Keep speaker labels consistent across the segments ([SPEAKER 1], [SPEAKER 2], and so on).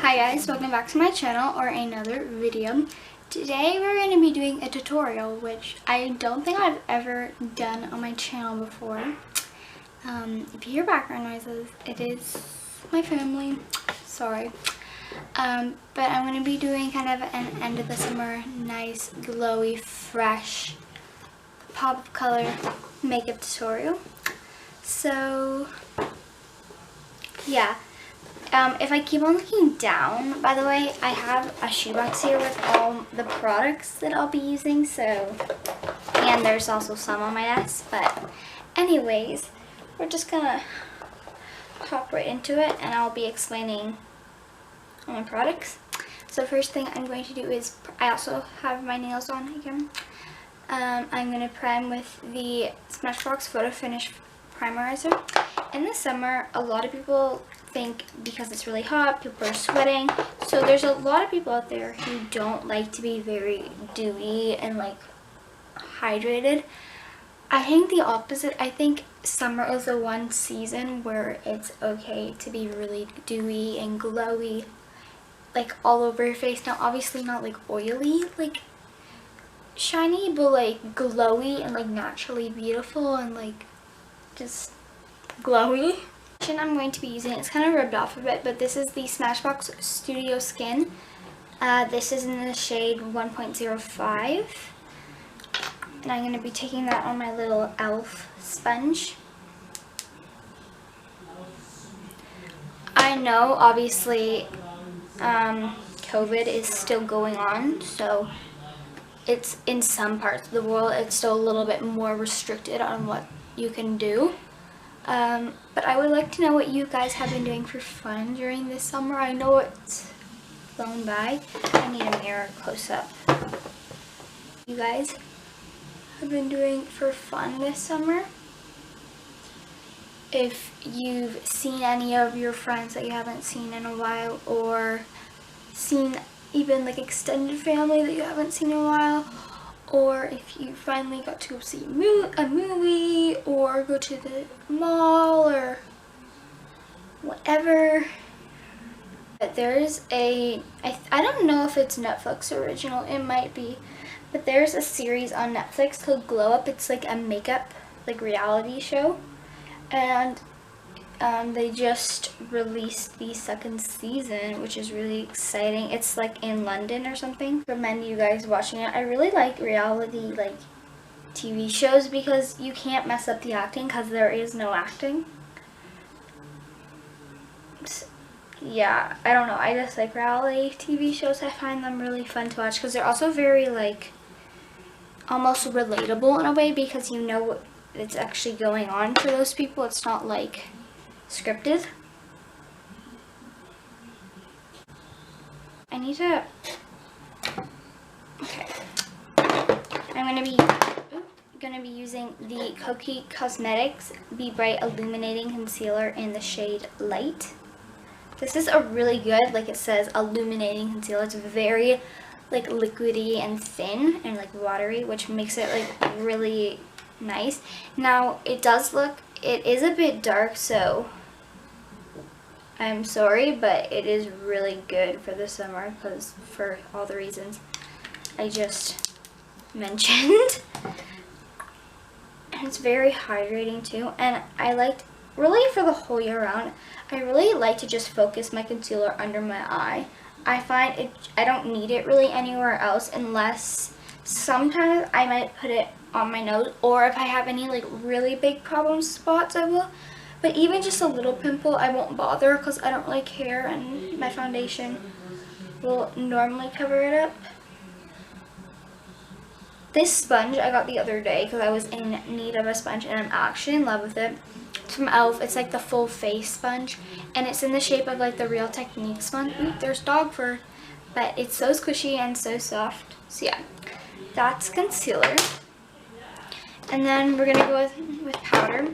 [SPEAKER 1] Hi guys, welcome back to my channel or another video. Today we're going to be doing a tutorial which I don't think I've ever done on my channel before. If you hear background noises, it is my family, sorry. But I'm going to be doing kind of an end of the summer, nice, glowy, fresh, pop of color makeup tutorial. So yeah. If I keep on looking down, by the way, I have a shoebox here with all the products that I'll be using, and there's also some on my desk, but anyways, we're just gonna hop right into it, and I'll be explaining all my products. So first thing I'm going to do is, I also have my nails on again. I'm gonna prime with the Smashbox Photo Finish Primerizer. In the summer, a lot of people think because it's really hot, people are sweating, so there's a lot of people out there who don't like to be very dewy and like hydrated. I think the opposite. I think summer is the one season where it's okay to be really dewy and glowy, like all over your face. Now obviously not like oily, like shiny, but like glowy and like naturally beautiful and like just glowy. I'm going to be using, it's kind of rubbed off a bit, but this is the Smashbox Studio Skin. This is in the shade 1.05, and I'm going to be taking that on my little e.l.f. sponge. I know obviously COVID is still going on, so it's in some parts of the world it's still a little bit more restricted on what you can do. But I would like to know what you guys have been doing for fun during this summer. I know it's flown by. I need a mirror close up. You guys have been doing for fun this summer. If you've seen any of your friends that you haven't seen in a while, or seen even like extended family that you haven't seen in a while, or if you finally got to go see a movie or go to the mall or whatever. But there's I don't know if it's Netflix original, it might be, but there's a series on Netflix called Glow Up. It's like a makeup like reality show, and they just released the second season, which is really exciting. It's like in London or something. I recommend you guys watching it. I really like reality like TV shows because you can't mess up the acting because there is no acting. Yeah, I don't know. I just like reality TV shows. I find them really fun to watch because they're also very like almost relatable in a way, because you know what it's actually going on for those people. It's not like scripted. I need to, okay. I'm gonna be using the Kokie Cosmetics Be Bright Illuminating Concealer in the shade Light. This is a really good, like it says, illuminating concealer. It's very like liquidy and thin and like watery, which makes it like really nice. Now it is a bit dark, so I'm sorry, but it is really good for the summer because for all the reasons I just mentioned. And it's very hydrating too, and I liked, really for the whole year round, I really like to just focus my concealer under my eye. I find I don't need it really anywhere else, unless sometimes I might put it on my nose, or if I have any like really big problem spots I will. But even just a little pimple I won't bother because I don't really care, and my foundation will normally cover it up. This sponge I got the other day because I was in need of a sponge, and I'm actually in love with it. It's from e.l.f. It's like the full face sponge, and it's in the shape of like the Real Technique sponge. Ooh, there's dog fur, but it's so squishy and so soft. So yeah, that's concealer. And then we're gonna go with powder.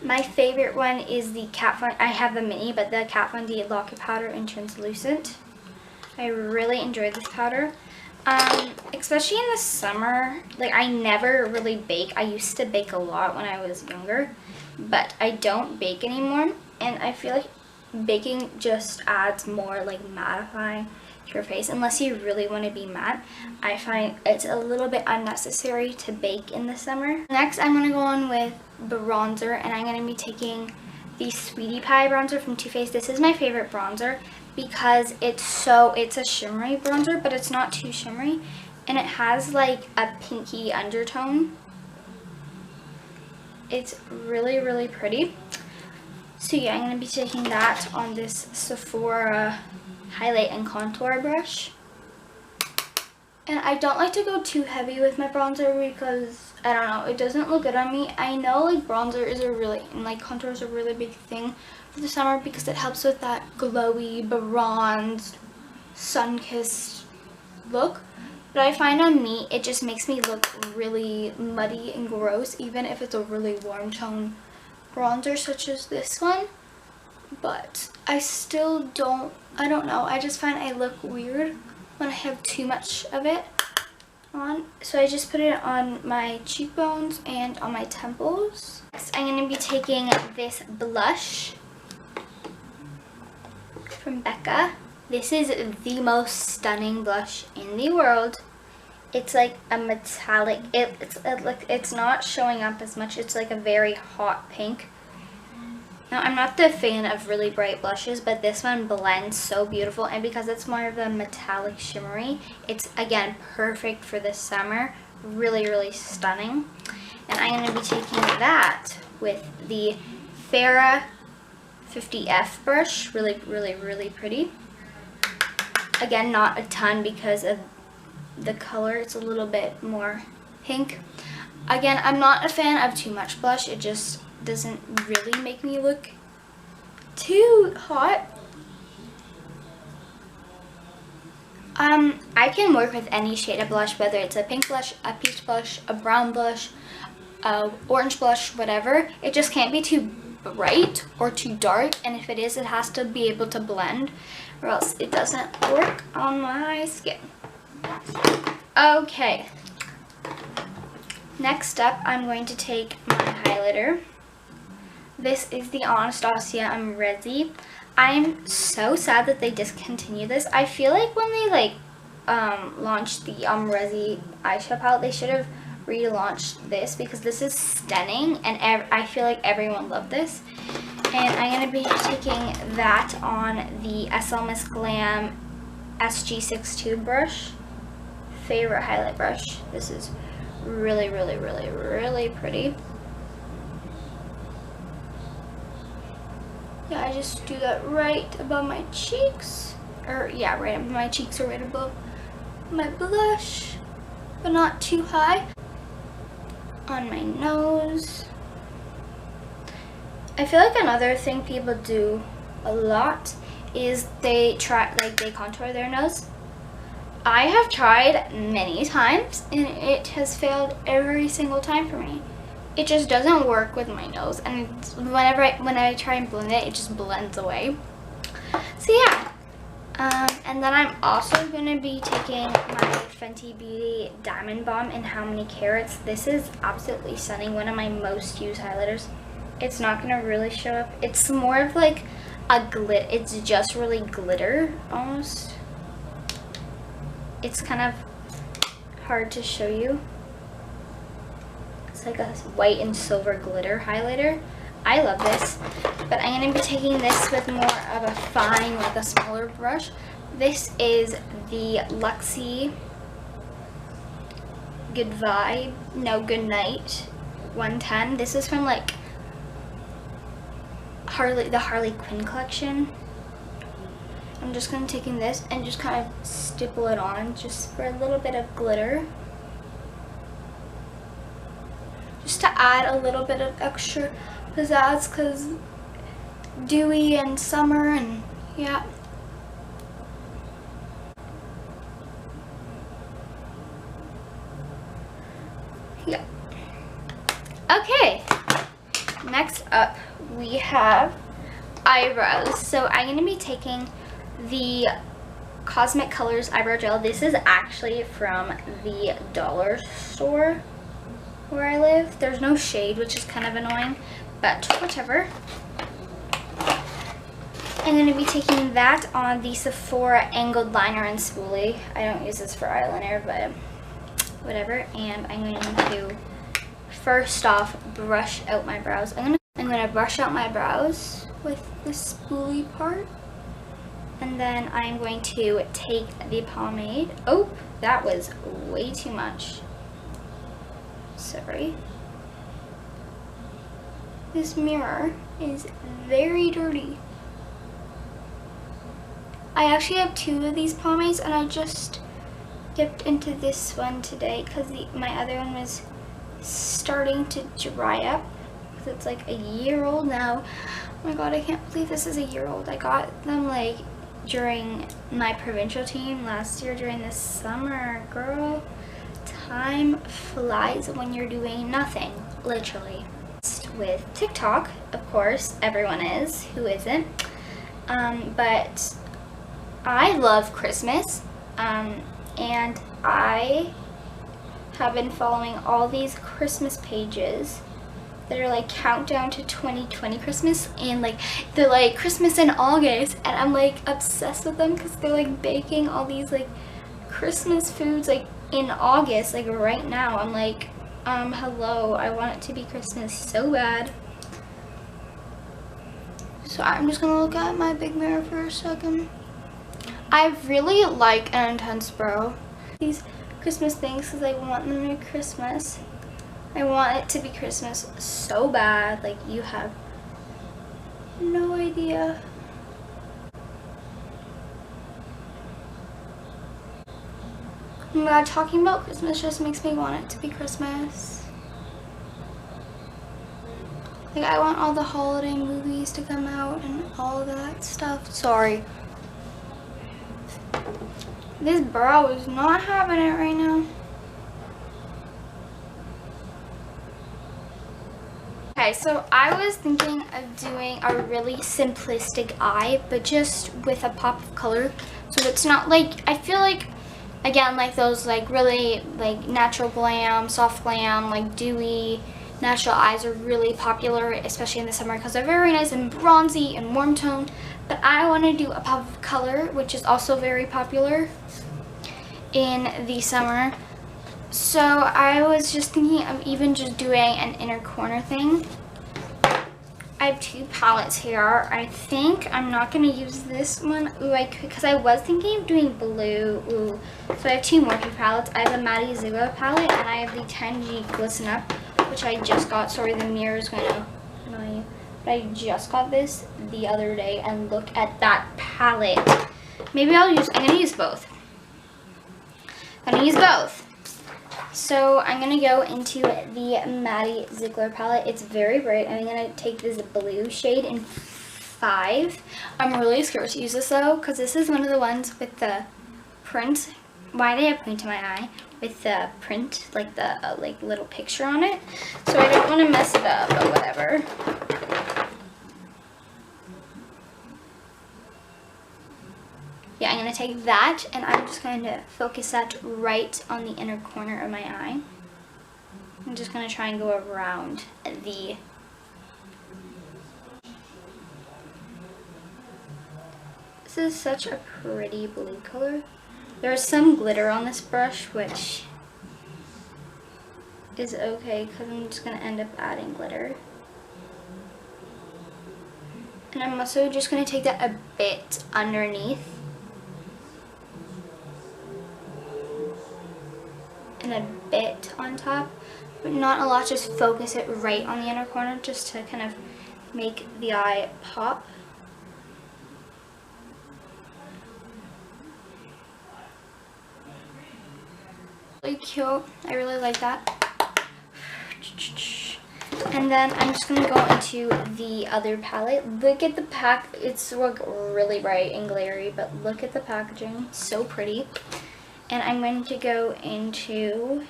[SPEAKER 1] My favorite one is the Kat Von, I have the mini, but the Kat Von D Lock-It Powder in Translucent. I really enjoy this powder. Especially in the summer, like I never really bake. I used to bake a lot when I was younger, but I don't bake anymore, and I feel like baking just adds more like mattifying to your face. Unless you really want to be matte, I find it's a little bit unnecessary to bake in the summer. Next, I'm going to go on with bronzer, and I'm going to be taking the Sweetie Pie bronzer from Too Faced. This is my favorite bronzer because it's a shimmery bronzer, but it's not too shimmery, and it has like a pinky undertone. It's really, really pretty. So yeah, I'm going to be taking that on this Sephora highlight and contour brush. And I don't like to go too heavy with my bronzer because, I don't know, it doesn't look good on me. I know like bronzer is and like contour is a really big thing for the summer because it helps with that glowy, bronzed, sun-kissed look. But I find on me, it just makes me look really muddy and gross, even if it's a really warm tone bronzer such as this one. But I still I don't know, I just find I look weird when I have too much of it on. So I just put it on my cheekbones and on my temples. Next, I'm going to be taking this blush from Becca. This is the most stunning blush in the world. It's like a metallic, it's not showing up as much. It's like a very hot pink. Now, I'm not the fan of really bright blushes, but this one blends so beautiful, and because it's more of a metallic shimmery, it's again perfect for this summer. Really, really stunning. And I'm going to be taking that with the Farrah 50F brush. Really, really, really pretty. Again, not a ton because of the color. It's a little bit more pink. Again, I'm not a fan of too much blush. It just doesn't really make me look too hot. I can work with any shade of blush, whether it's a pink blush, a peach blush, a brown blush, a orange blush, whatever. It just can't be too bright or too dark, and if it is, it has to be able to blend, or else it doesn't work on my skin. Okay, next up, I'm going to take my highlighter. This is the Anastasia Resi. I'm so sad that they discontinued this. I feel like when they launched the Resi eyeshadow palette, they should have relaunched this because this is stunning, and I feel like everyone loved this. And I'm going to be taking that on the SL Miss Glam SG62 brush. Favorite highlight brush. This is really, really, really, really pretty. Yeah, I just do that right above my cheeks. Or yeah, right above my cheeks or right above my blush, but not too high. On my nose. I feel like another thing people do a lot is they contour their nose. I have tried many times and it has failed every single time for me. It just doesn't work with my nose, and when I try and blend it, it just blends away. So yeah, and then I'm also going to be taking my Fenty Beauty Diamond Bomb in How Many Carats. This is absolutely stunning, one of my most used highlighters. It's not going to really show up. It's more of like a it's just really glitter almost. It's kind of hard to show you. It's like a white and silver glitter highlighter. I love this, but I'm going to be taking this with more of a fine, like a smaller brush. This is the Luxie Good Night 110. This is from like the Harley Quinn collection. I'm just going to be taking this and just kind of stipple it on just for a little bit of glitter. Just to add a little bit of extra pizzazz because dewy and summer, and yeah. Yeah. Okay. Next up we have eyebrows. So I'm going to be taking the Cosmic Colors eyebrow gel. This is actually from the dollar store where I live. There's no shade, which is kind of annoying, but whatever. I'm going to be taking that on the Sephora Angled Liner and Spoolie. I don't use this for eyeliner, but whatever. And I'm going to first off brush out my brows. I'm going to brush out my brows with the spoolie part. And then I'm going to take the pomade. Oh, that was way too much. Sorry. This mirror is very dirty. I actually have 2 of these pomades, and I just dipped into this one today because my other one was starting to dry up. Because it's like a year old now. Oh my god, I can't believe this is a year old. I got them like during my provincial team last year during the summer. Girl, time flies when you're doing nothing, literally. With TikTok, of course, everyone is, who isn't? But I love Christmas, and I have been following all these Christmas pages that are like countdown to 2020 Christmas, and like they're like Christmas in August, and I'm like obsessed with them because they're like baking all these like Christmas foods like in August, like right now. I'm like, hello, I want it to be Christmas so bad. So I'm just gonna look at my big mirror for a second. I really like an intense brow. These Christmas things because I want them to be Christmas. I want it to be Christmas so bad, like you have no idea. Oh my god, talking about Christmas just makes me want it to be Christmas. Like, I want all the holiday movies to come out and all that stuff. Sorry. This brow is not having it right now. Okay, so I was thinking of doing a really simplistic eye, but just with a pop of color. So it's not like, I feel like, again, like those like really like natural glam, soft glam, like dewy natural eyes are really popular, especially in the summer because they're very nice and bronzy and warm toned. But I want to do a pop of color, which is also very popular in the summer. So I was just thinking of even just doing an inner corner thing. I have 2 palettes here. I think I'm not going to use this one. Ooh, I could, because I was thinking of doing blue. Ooh. So I have 2 Morphe palettes. I have the Maddie Ziegler palette, and I have the 10G Glisten Up, which I just got. Sorry, the mirror is going to annoy you. But I just got this the other day, and look at that palette. Maybe I'm going to use both. I'm going to use both. So I'm going to go into the Maddie Ziegler palette. It's very bright. I'm going to take this blue shade in 5. I'm really scared to use this though, because this is one of the ones with the print. Why did I point to my eye? With the print, like the like little picture on it. So I don't want to mess it up, but whatever. Yeah, I'm going to take that, and I'm just going to focus that right on the inner corner of my eye. I'm just going to try and go around the... This is such a pretty blue color. There's some glitter on this brush, which is okay, because I'm just going to end up adding glitter. And I'm also just going to take that a bit underneath. And a bit on top, but not a lot. Just focus it right on the inner corner just to kind of make the eye pop. Really cute. I really like that. And then I'm just going to go into the other palette. Look at the pack. It's like really bright and glary, but look at the packaging. So pretty. And I'm going to go into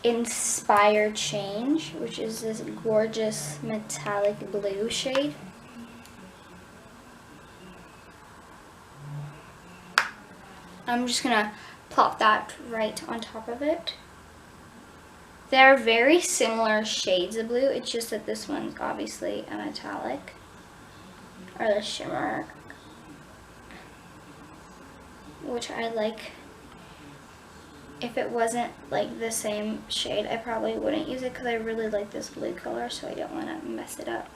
[SPEAKER 1] Inspire Change, which is this gorgeous metallic blue shade. I'm just going to plop that right on top of it. They're very similar shades of blue. It's just that this one's obviously a metallic. or the shimmer, which I like. If it wasn't like the same shade, I probably wouldn't use it because I really like this blue color, so I don't want to mess it up.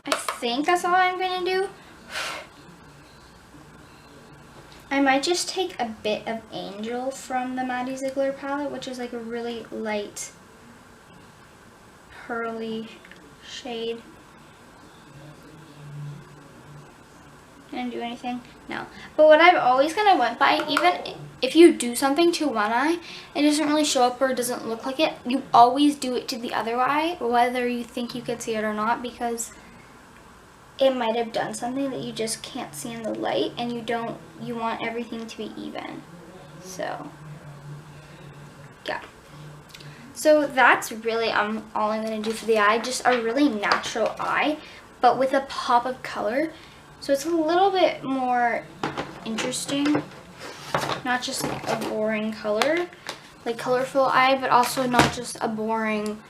[SPEAKER 1] I think that's all I'm going to do. I might just take a bit of Angel from the Maddie Ziegler palette, which is like a really light pearly shade. Didn't do anything? No. But what I've always kind of went by, even if you do something to one eye, it doesn't really show up or doesn't look like it, you always do it to the other eye, whether you think you could see it or not, because it might have done something that you just can't see in the light, and you want everything to be even. So, yeah. So that's really all I'm going to do for the eye, just a really natural eye, but with a pop of color. So it's a little bit more interesting, not just like a boring color, like colorful eye, but also not just a boring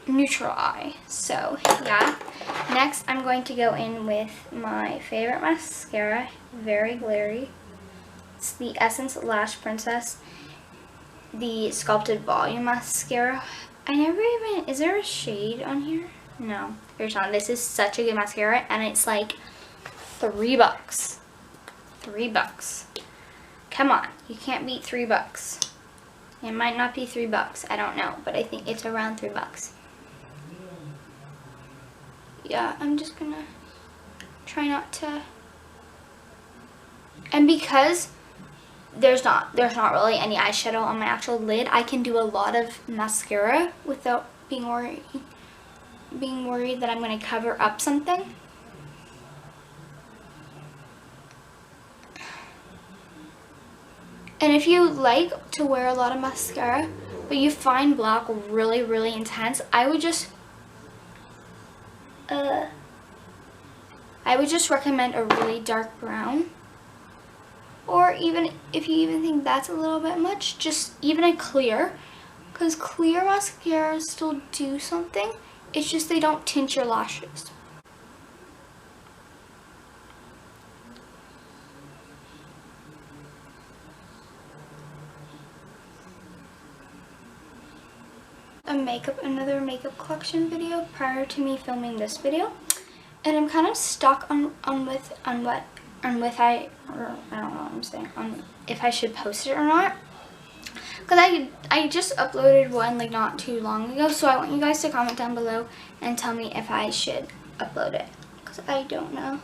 [SPEAKER 1] neutral eye. So yeah, next I'm going to go in with my favorite mascara, very glary. It's the Essence Lash Princess, the Sculpted Volume Mascara. Is there a shade on here? No, there's not. This is such a good mascara, and it's like $3. $3. Come on, you can't beat $3. It might not be $3, I don't know, but I think it's around $3. Yeah, I'm just gonna try not to. And because there's not really any eyeshadow on my actual lid, I can do a lot of mascara without being worried that I'm gonna cover up something. And if you like to wear a lot of mascara, but you find black really, really intense, I would just recommend a really dark brown. Or even if you even think that's a little bit much, just even a clear, because clear mascaras still do something. It's just they don't tint your lashes. Another makeup collection video prior to me filming this video, and I'm kind of stuck on if I should post it or not, because I just uploaded one like not too long ago, so I want you guys to comment down below and tell me if I should upload it, because I don't know.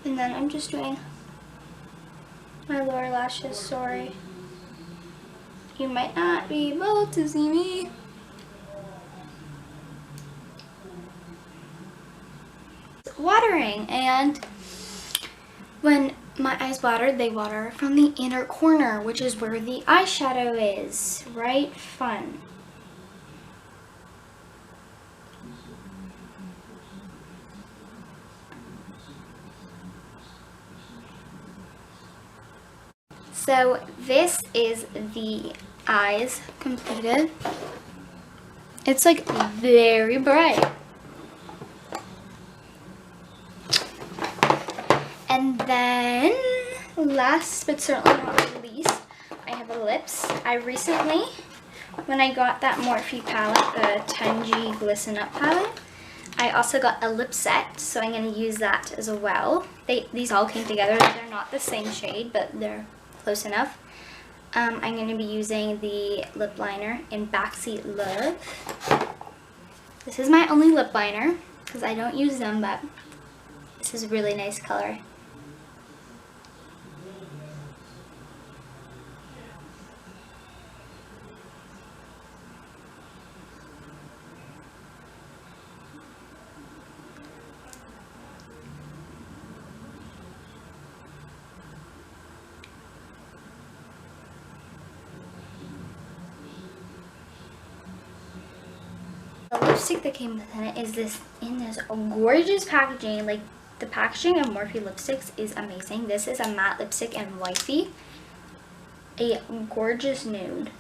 [SPEAKER 1] And then I'm just doing my lower lashes. Sorry, you might not be able to see me. Watering, and when my eyes water, they water from the inner corner, which is where the eyeshadow is, right? Fun. So this is the eyes completed. It's like very bright. And then, last but certainly not least, I have a lips. I recently, when I got that Morphe palette, the Tenji Glisten Up palette, I also got a lip set, so I'm going to use that as well. These all came together. They're not the same shade, but they're close enough. I'm going to be using the lip liner in Backseat Love. This is my only lip liner, because I don't use them, but this is a really nice color. The lipstick that came within it is in this gorgeous packaging. Like, the packaging of Morphe lipsticks is amazing. This is a matte lipstick in Wifey. A gorgeous nude.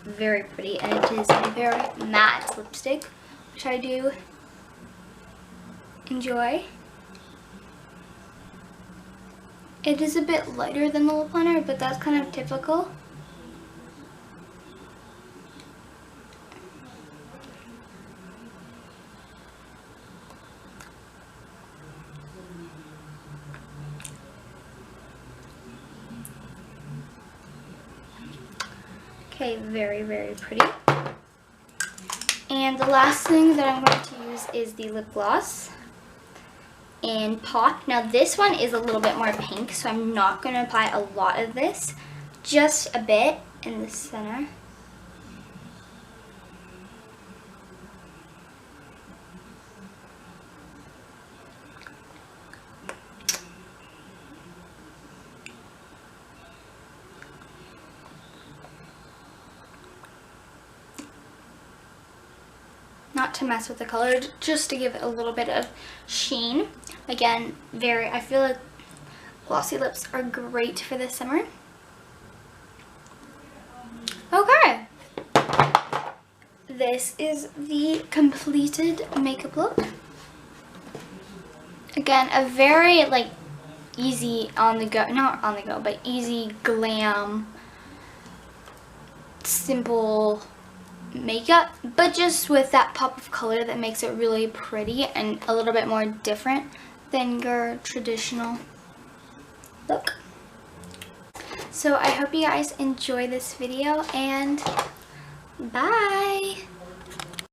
[SPEAKER 1] Very pretty. And it is a very matte lipstick, which I do enjoy. It is a bit lighter than the lip liner, but that's kind of typical. Okay, very, very pretty. And the last thing that I'm going to use is the lip gloss in Pop. Now this one is a little bit more pink, so I'm not going to apply a lot of this, just a bit in the center. Not to mess with the color, just to give it a little bit of sheen. Again, I feel like glossy lips are great for this summer. Okay. This is the completed makeup look. Again, a very like easy on the go, not on the go, but easy glam, simple makeup, but just with that pop of color that makes it really pretty and a little bit more different than your traditional look. So I hope you guys enjoy this video, and bye!